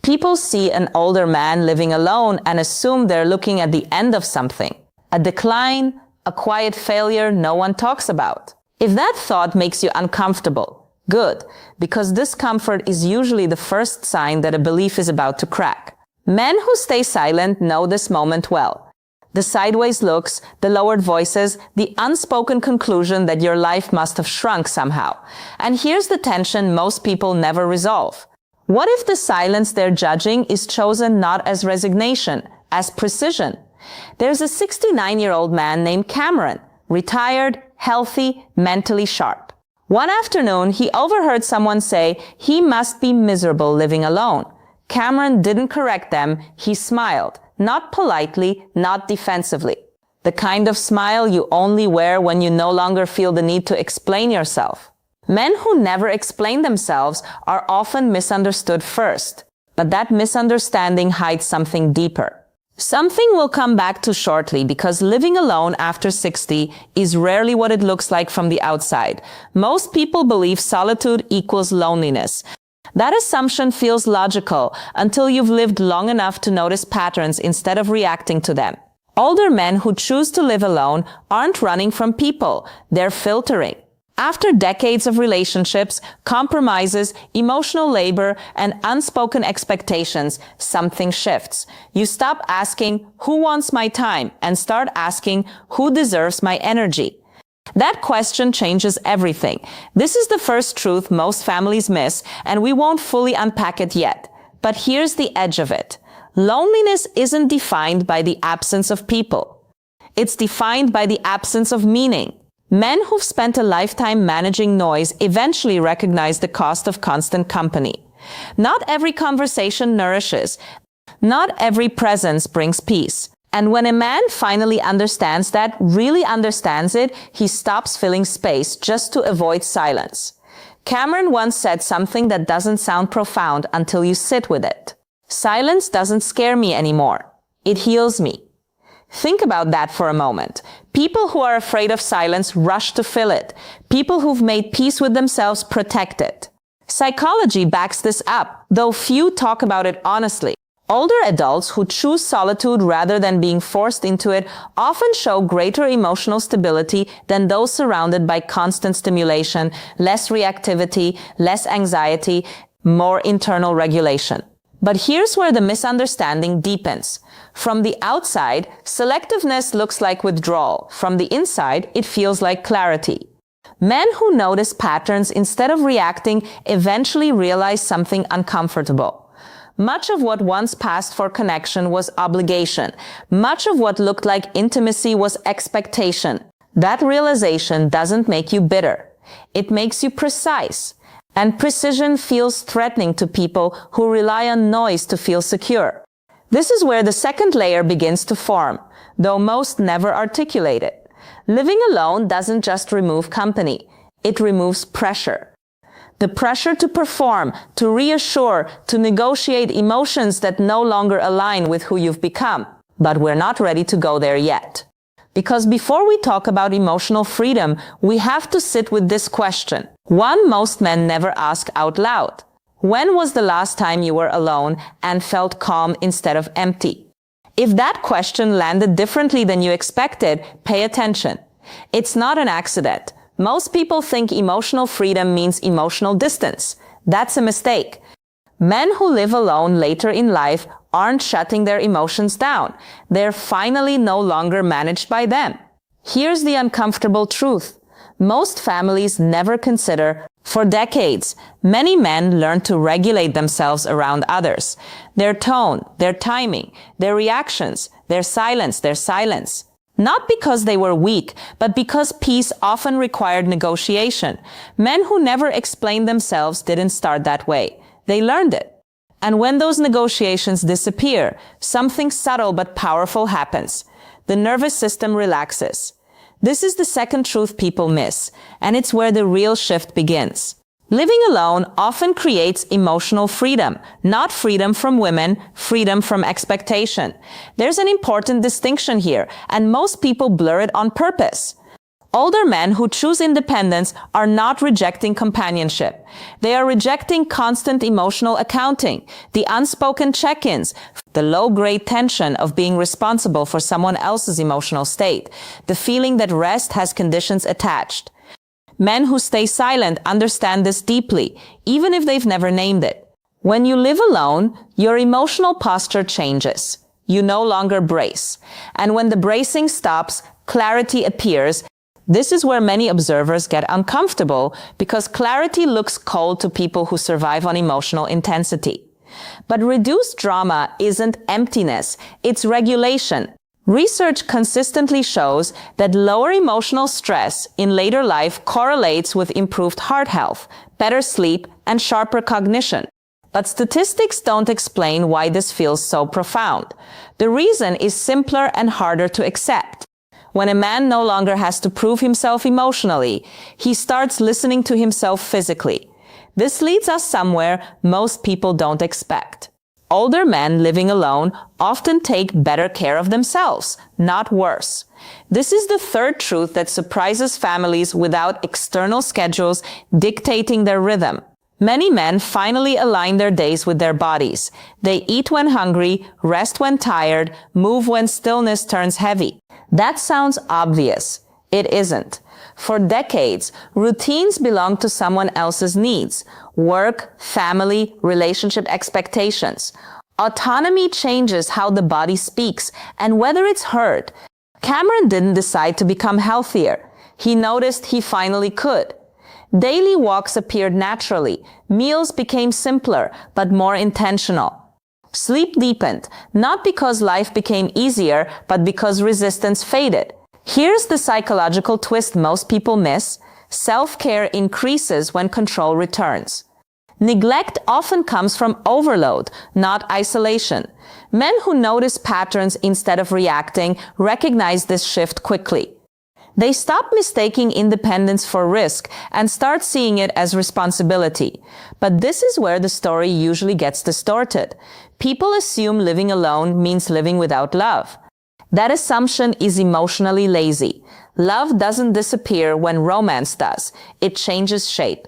People see an older man living alone and assume they're looking at the end of something, a decline, a quiet failure no one talks about. If that thought makes you uncomfortable, good, because discomfort is usually the first sign that a belief is about to crack. Men who stay silent know this moment well. The sideways looks, the lowered voices, the unspoken conclusion that your life must have shrunk somehow. And here's the tension most people never resolve. What if the silence they're judging is chosen not as resignation, as precision? There's a 69-year-old man named Cameron, retired, healthy, mentally sharp. One afternoon, he overheard someone say he must be miserable living alone. Cameron didn't correct them, he smiled, not politely, not defensively. The kind of smile you only wear when you no longer feel the need to explain yourself. Men who never explain themselves are often misunderstood first, but that misunderstanding hides something deeper. Something we'll come back to shortly, because living alone after 60 is rarely what it looks like from the outside. Most people believe solitude equals loneliness. That assumption feels logical until you've lived long enough to notice patterns instead of reacting to them. Older men who choose to live alone aren't running from people, they're filtering. After decades of relationships, compromises, emotional labor, and unspoken expectations, something shifts. You stop asking, who wants my time, and start asking, who deserves my energy? That question changes everything. This is the first truth most families miss, and we won't fully unpack it yet. But here's the edge of it. Loneliness isn't defined by the absence of people. It's defined by the absence of meaning. Men who've spent a lifetime managing noise eventually recognize the cost of constant company. Not every conversation nourishes. Not every presence brings peace. And when a man finally understands that, really understands it, he stops filling space just to avoid silence. Cameron once said something that doesn't sound profound until you sit with it. Silence doesn't scare me anymore. It heals me. Think about that for a moment. People who are afraid of silence rush to fill it. People who've made peace with themselves protect it. Psychology backs this up, though few talk about it honestly. Older adults who choose solitude rather than being forced into it often show greater emotional stability than those surrounded by constant stimulation, less reactivity, less anxiety, more internal regulation. But here's where the misunderstanding deepens. From the outside, selectiveness looks like withdrawal. From the inside, it feels like clarity. Men who notice patterns instead of reacting eventually realize something uncomfortable. Much of what once passed for connection was obligation. Much of what looked like intimacy was expectation. That realization doesn't make you bitter. It makes you precise. And precision feels threatening to people who rely on noise to feel secure. This is where the second layer begins to form, though most never articulate it. Living alone doesn't just remove company. It removes pressure. The pressure to perform, to reassure, to negotiate emotions that no longer align with who you've become. But we're not ready to go there yet. Because before we talk about emotional freedom, we have to sit with this question. One most men never ask out loud. When was the last time you were alone and felt calm instead of empty? If that question landed differently than you expected, pay attention. It's not an accident. Most people think emotional freedom means emotional distance. That's a mistake. Men who live alone later in life aren't shutting their emotions down. They're finally no longer managed by them. Here's the uncomfortable truth. Most families never consider, for decades, many men learn to regulate themselves around others. Their tone, their timing, their reactions, their silence. Not because they were weak, but because peace often required negotiation. Men who never explained themselves didn't start that way. They learned it. And when those negotiations disappear, something subtle but powerful happens. The nervous system relaxes. This is the second truth people miss, and it's where the real shift begins. Living alone often creates emotional freedom, not freedom from women, freedom from expectation. There's an important distinction here, and most people blur it on purpose. Older men who choose independence are not rejecting companionship. They are rejecting constant emotional accounting, the unspoken check-ins, the low-grade tension of being responsible for someone else's emotional state, the feeling that rest has conditions attached. Men who stay silent understand this deeply, even if they've never named it. When you live alone, your emotional posture changes. You no longer brace. And when the bracing stops, clarity appears. This is where many observers get uncomfortable because clarity looks cold to people who survive on emotional intensity. But reduced drama isn't emptiness, it's regulation. Research consistently shows that lower emotional stress in later life correlates with improved heart health, better sleep, and sharper cognition. But statistics don't explain why this feels so profound. The reason is simpler and harder to accept. When a man no longer has to prove himself emotionally, he starts listening to himself physically. This leads us somewhere most people don't expect. Older men living alone often take better care of themselves, not worse. This is the third truth that surprises families without external schedules dictating their rhythm. Many men finally align their days with their bodies. They eat when hungry, rest when tired, move when stillness turns heavy. That sounds obvious. It isn't. For decades, routines belong to someone else's needs. Work, family, relationship expectations. Autonomy changes how the body speaks and whether it's heard. Cameron didn't decide to become healthier. He noticed he finally could. Daily walks appeared naturally. Meals became simpler, but more intentional. Sleep deepened, not because life became easier, but because resistance faded. Here's the psychological twist most people miss. Self-care increases when control returns. Neglect often comes from overload, not isolation. Men who notice patterns instead of reacting recognize this shift quickly. They stop mistaking independence for risk and start seeing it as responsibility. But this is where the story usually gets distorted. People assume living alone means living without love. That assumption is emotionally lazy. Love doesn't disappear when romance does. It changes shape.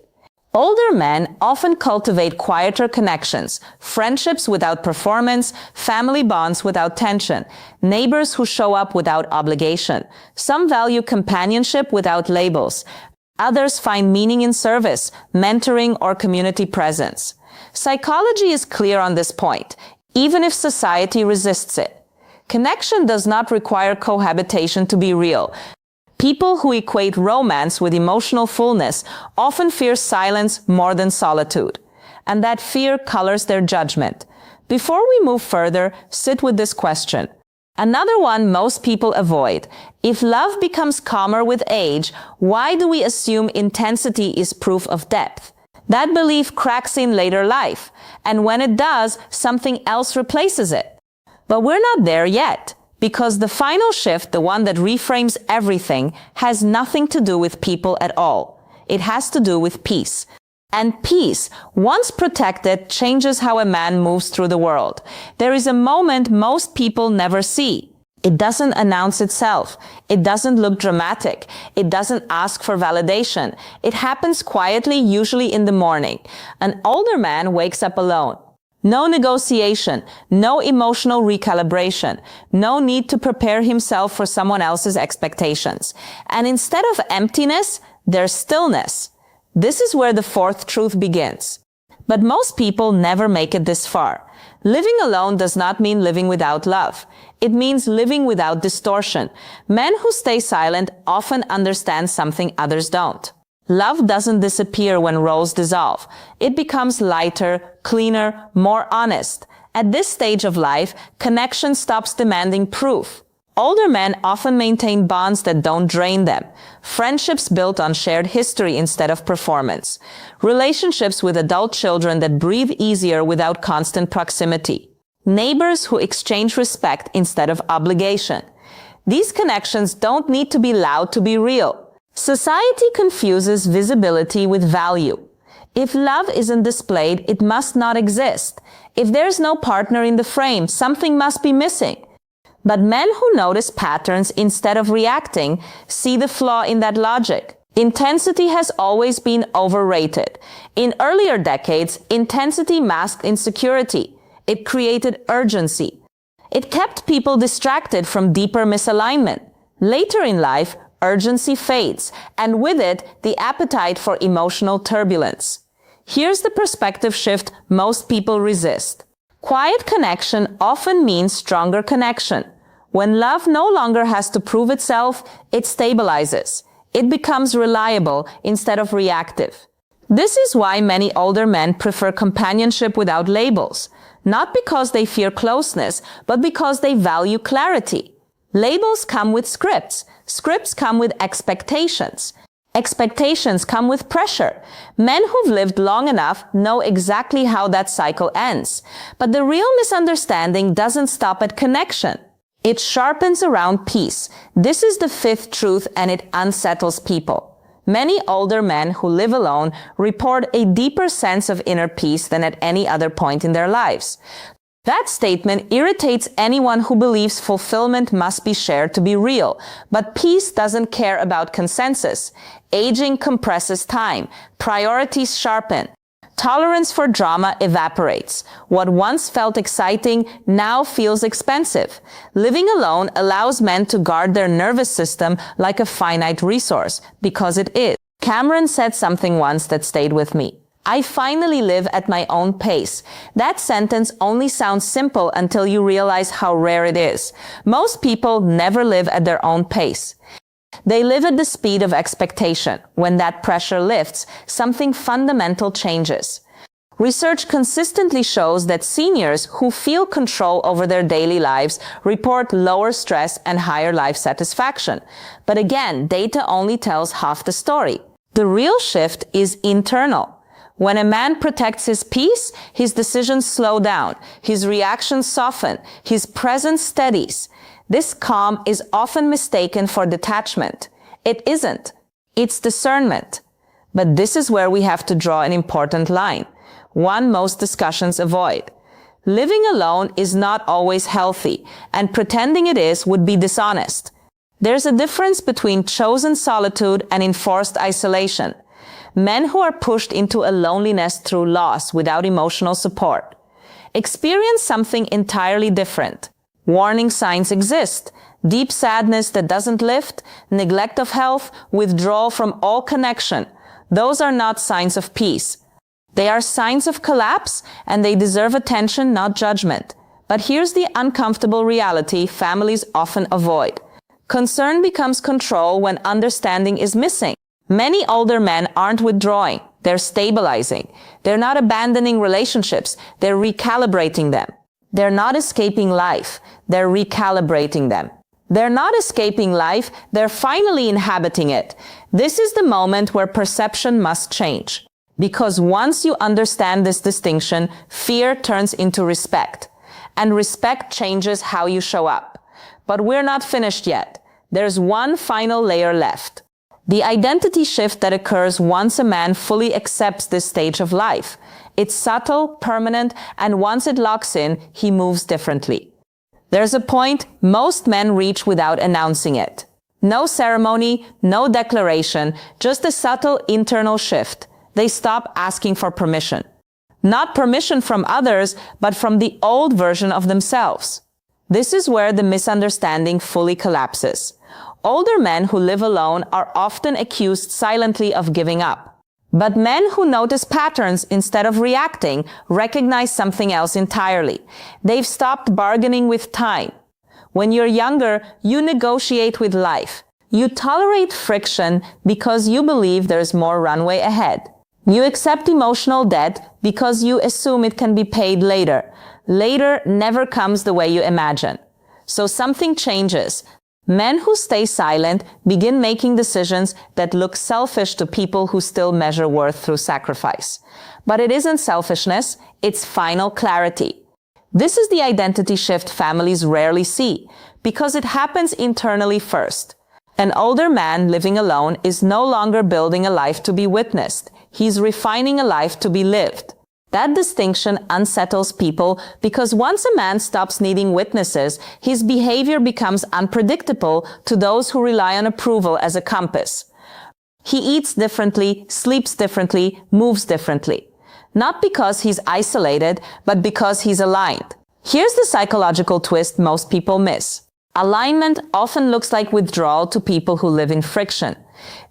Older men often cultivate quieter connections, friendships without performance, family bonds without tension, neighbors who show up without obligation. Some value companionship without labels. Others find meaning in service, mentoring, or community presence. Psychology is clear on this point, even if society resists it. Connection does not require cohabitation to be real. People who equate romance with emotional fullness often fear silence more than solitude, and that fear colors their judgment. Before we move further, sit with this question. Another one most people avoid. If love becomes calmer with age, why do we assume intensity is proof of depth? That belief cracks in later life, and when it does, something else replaces it. But we're not there yet. Because the final shift, the one that reframes everything, has nothing to do with people at all. It has to do with peace. And peace, once protected, changes how a man moves through the world. There is a moment most people never see. It doesn't announce itself. It doesn't look dramatic. It doesn't ask for validation. It happens quietly, usually in the morning. An older man wakes up alone. No negotiation, no emotional recalibration, no need to prepare himself for someone else's expectations. And instead of emptiness, there's stillness. This is where the fourth truth begins. But most people never make it this far. Living alone does not mean living without love. It means living without distortion. Men who stay silent often understand something others don't. Love doesn't disappear when roles dissolve. It becomes lighter, cleaner, more honest. At this stage of life, connection stops demanding proof. Older men often maintain bonds that don't drain them. Friendships built on shared history instead of performance. Relationships with adult children that breathe easier without constant proximity. Neighbors who exchange respect instead of obligation. These connections don't need to be loud to be real. Society confuses visibility with value. If love isn't displayed, it must not exist. If there's no partner in the frame, something must be missing. But men who notice patterns instead of reacting see the flaw in that logic. Intensity has always been overrated. In earlier decades, intensity masked insecurity. It created urgency. It kept people distracted from deeper misalignment. Later in life, urgency fades, and with it, the appetite for emotional turbulence. Here's the perspective shift most people resist. Quiet connection often means stronger connection. When love no longer has to prove itself, it stabilizes. It becomes reliable instead of reactive. This is why many older men prefer companionship without labels. Not because they fear closeness, but because they value clarity. Labels come with scripts. Scripts come with expectations. Expectations come with pressure. Men who've lived long enough know exactly how that cycle ends. But the real misunderstanding doesn't stop at connection. It sharpens around peace. This is the fifth truth, and it unsettles people. Many older men who live alone report a deeper sense of inner peace than at any other point in their lives. That statement irritates anyone who believes fulfillment must be shared to be real. But peace doesn't care about consensus. Aging compresses time. Priorities sharpen. Tolerance for drama evaporates. What once felt exciting now feels expensive. Living alone allows men to guard their nervous system like a finite resource, because it is. Cameron said something once that stayed with me. I finally live at my own pace. That sentence only sounds simple until you realize how rare it is. Most people never live at their own pace. They live at the speed of expectation. When that pressure lifts, something fundamental changes. Research consistently shows that seniors who feel control over their daily lives report lower stress and higher life satisfaction. But again, data only tells half the story. The real shift is internal. When a man protects his peace, his decisions slow down, his reactions soften, his presence steadies. This calm is often mistaken for detachment. It isn't. It's discernment. But this is where we have to draw an important line, one most discussions avoid. Living alone is not always healthy, and pretending it is would be dishonest. There's a difference between chosen solitude and enforced isolation. Men who are pushed into a loneliness through loss without emotional support experience something entirely different. Warning signs exist. Deep sadness that doesn't lift, neglect of health, withdrawal from all connection. Those are not signs of peace. They are signs of collapse, and they deserve attention, not judgment. But here's the uncomfortable reality families often avoid. Concern becomes control when understanding is missing. Many older men aren't withdrawing. They're stabilizing. They're not abandoning relationships. They're recalibrating them. They're not escaping life. They're recalibrating them. They're not escaping life. They're finally inhabiting it. This is the moment where perception must change. Because once you understand this distinction, fear turns into respect. And respect changes how you show up. But we're not finished yet. There's one final layer left. The identity shift that occurs once a man fully accepts this stage of life. It's subtle, permanent, and once it locks in, he moves differently. There's a point most men reach without announcing it. No ceremony, no declaration, just a subtle internal shift. They stop asking for permission. Not permission from others, but from the old version of themselves. This is where the misunderstanding fully collapses. Older men who live alone are often accused silently of giving up. But men who notice patterns instead of reacting recognize something else entirely. They've stopped bargaining with time. When you're younger, you negotiate with life. You tolerate friction because you believe there's more runway ahead. You accept emotional debt because you assume it can be paid later. Later never comes the way you imagine. So something changes. Men who stay silent begin making decisions that look selfish to people who still measure worth through sacrifice. But it isn't selfishness, it's final clarity. This is the identity shift families rarely see, because it happens internally first. An older man living alone is no longer building a life to be witnessed. He's refining a life to be lived. That distinction unsettles people because once a man stops needing witnesses, his behavior becomes unpredictable to those who rely on approval as a compass. He eats differently, sleeps differently, moves differently. Not because he's isolated, but because he's aligned. Here's the psychological twist most people miss. Alignment often looks like withdrawal to people who live in friction.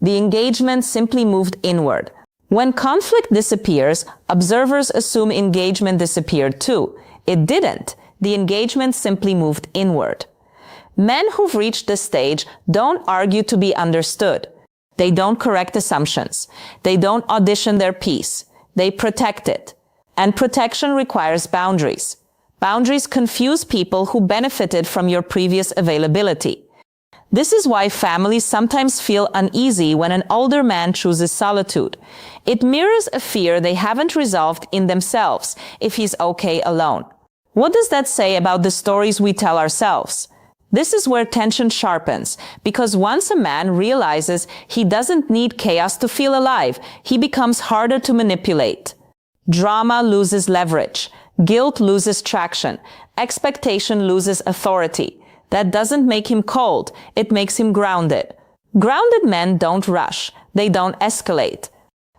The engagement simply moved inward. When conflict disappears, observers assume engagement disappeared too. It didn't. The engagement simply moved inward. Men who've reached this stage don't argue to be understood. They don't correct assumptions. They don't audition their piece. They protect it. And protection requires boundaries. Boundaries confuse people who benefited from your previous availability. This is why families sometimes feel uneasy when an older man chooses solitude. It mirrors a fear they haven't resolved in themselves if he's okay alone. What does that say about the stories we tell ourselves? This is where tension sharpens, because once a man realizes he doesn't need chaos to feel alive, he becomes harder to manipulate. Drama loses leverage. Guilt loses traction. Expectation loses authority. That doesn't make him cold. It makes him grounded. Grounded men don't rush. They don't escalate.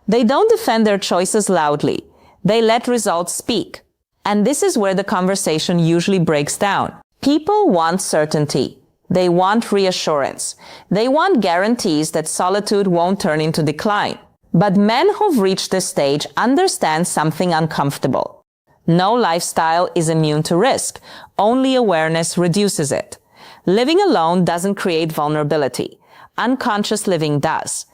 They don't defend their choices loudly. They let results speak. And this is where the conversation usually breaks down. People want certainty. They want reassurance. They want guarantees that solitude won't turn into decline. But men who've reached this stage understand something uncomfortable. No lifestyle is immune to risk. Only awareness reduces it. Living alone doesn't create vulnerability. Unconscious living does.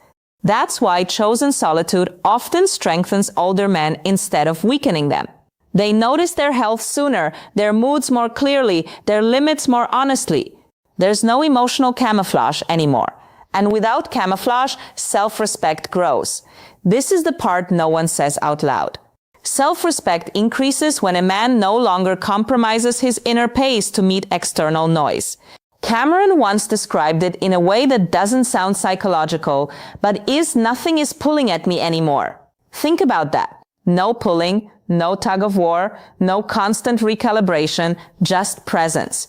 That's why chosen solitude often strengthens older men instead of weakening them. They notice their health sooner, their moods more clearly, their limits more honestly. There's no emotional camouflage anymore. And without camouflage, self-respect grows. This is the part no one says out loud. Self-respect increases when a man no longer compromises his inner pace to meet external noise. Cameron once described it in a way that doesn't sound psychological, but nothing is pulling at me anymore. Think about that. No pulling, no tug of war, no constant recalibration, just presence.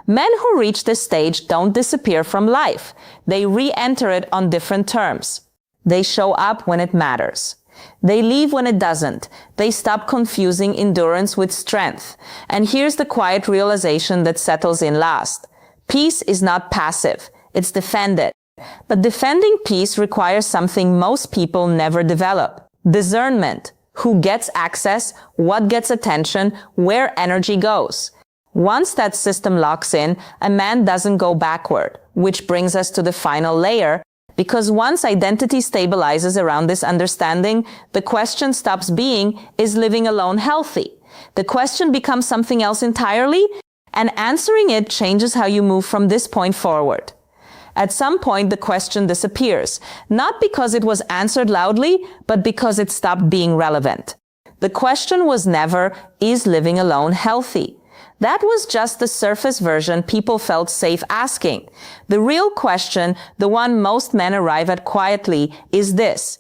Men who reach this stage don't disappear from life. They re-enter it on different terms. They show up when it matters. They leave when it doesn't. They stop confusing endurance with strength. And here's the quiet realization that settles in last. Peace is not passive. It's defended. But defending peace requires something most people never develop. Discernment. Who gets access, what gets attention, where energy goes. Once that system locks in, a man doesn't go backward, which brings us to the final layer. Because once identity stabilizes around this understanding, the question stops being, is living alone healthy? The question becomes something else entirely, and answering it changes how you move from this point forward. At some point, the question disappears, not because it was answered loudly, but because it stopped being relevant. The question was never, is living alone healthy? That was just the surface version people felt safe asking. The real question, the one most men arrive at quietly, is this.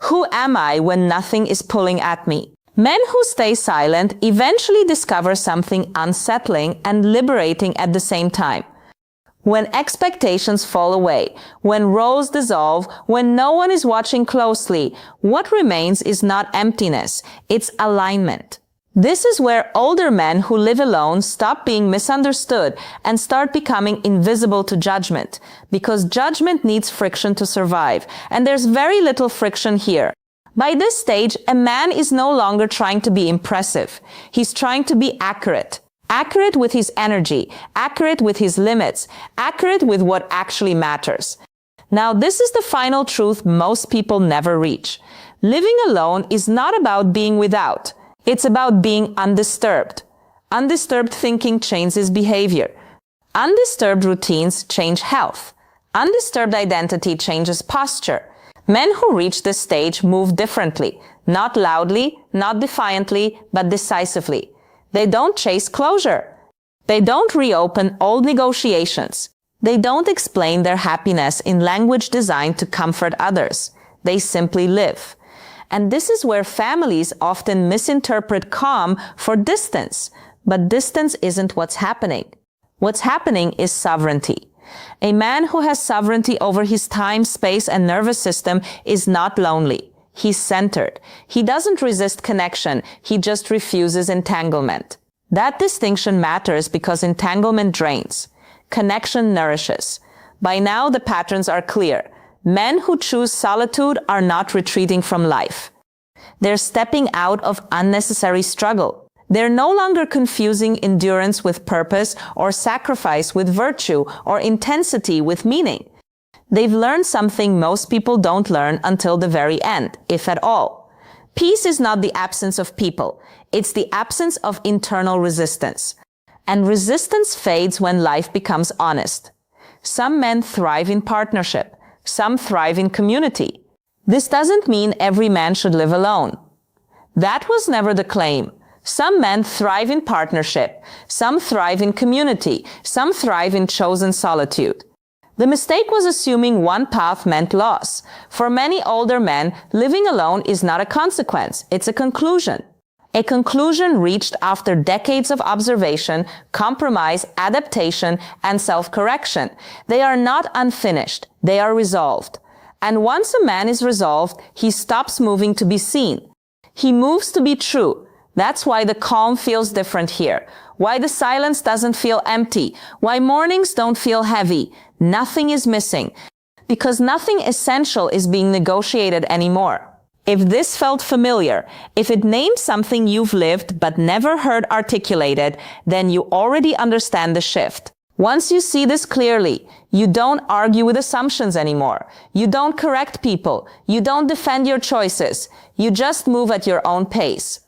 Who am I when nothing is pulling at me? Men who stay silent eventually discover something unsettling and liberating at the same time. When expectations fall away, when roles dissolve, when no one is watching closely, what remains is not emptiness, it's alignment. This is where older men who live alone stop being misunderstood and start becoming invisible to judgment, because judgment needs friction to survive, and there's very little friction here. By this stage, a man is no longer trying to be impressive. He's trying to be accurate. Accurate with his energy, accurate with his limits, accurate with what actually matters. Now, this is the final truth most people never reach. Living alone is not about being without. It's about being undisturbed. Undisturbed thinking changes behavior. Undisturbed routines change health. Undisturbed identity changes posture. Men who reach this stage move differently, not loudly, not defiantly, but decisively. They don't chase closure. They don't reopen old negotiations. They don't explain their happiness in language designed to comfort others. They simply live. And this is where families often misinterpret calm for distance. But distance isn't what's happening. What's happening is sovereignty. A man who has sovereignty over his time, space, and nervous system is not lonely. He's centered. He doesn't resist connection. He just refuses entanglement. That distinction matters because entanglement drains. Connection nourishes. By now, the patterns are clear. Men who choose solitude are not retreating from life. They're stepping out of unnecessary struggle. They're no longer confusing endurance with purpose or sacrifice with virtue or intensity with meaning. They've learned something most people don't learn until the very end, if at all. Peace is not the absence of people. It's the absence of internal resistance. And resistance fades when life becomes honest. Some men thrive in partnership. Some thrive in community. This doesn't mean every man should live alone. That was never the claim. Some men thrive in partnership. Some thrive in community. Some thrive in chosen solitude. The mistake was assuming one path meant loss. For many older men, living alone is not a consequence. It's a conclusion. A conclusion reached after decades of observation, compromise, adaptation, and self-correction. They are not unfinished. They are resolved. And once a man is resolved, he stops moving to be seen. He moves to be true. That's why the calm feels different here. Why the silence doesn't feel empty. Why mornings don't feel heavy. Nothing is missing. Because nothing essential is being negotiated anymore. If this felt familiar, if it named something you've lived but never heard articulated, then you already understand the shift. Once you see this clearly, you don't argue with assumptions anymore. You don't correct people. You don't defend your choices. You just move at your own pace.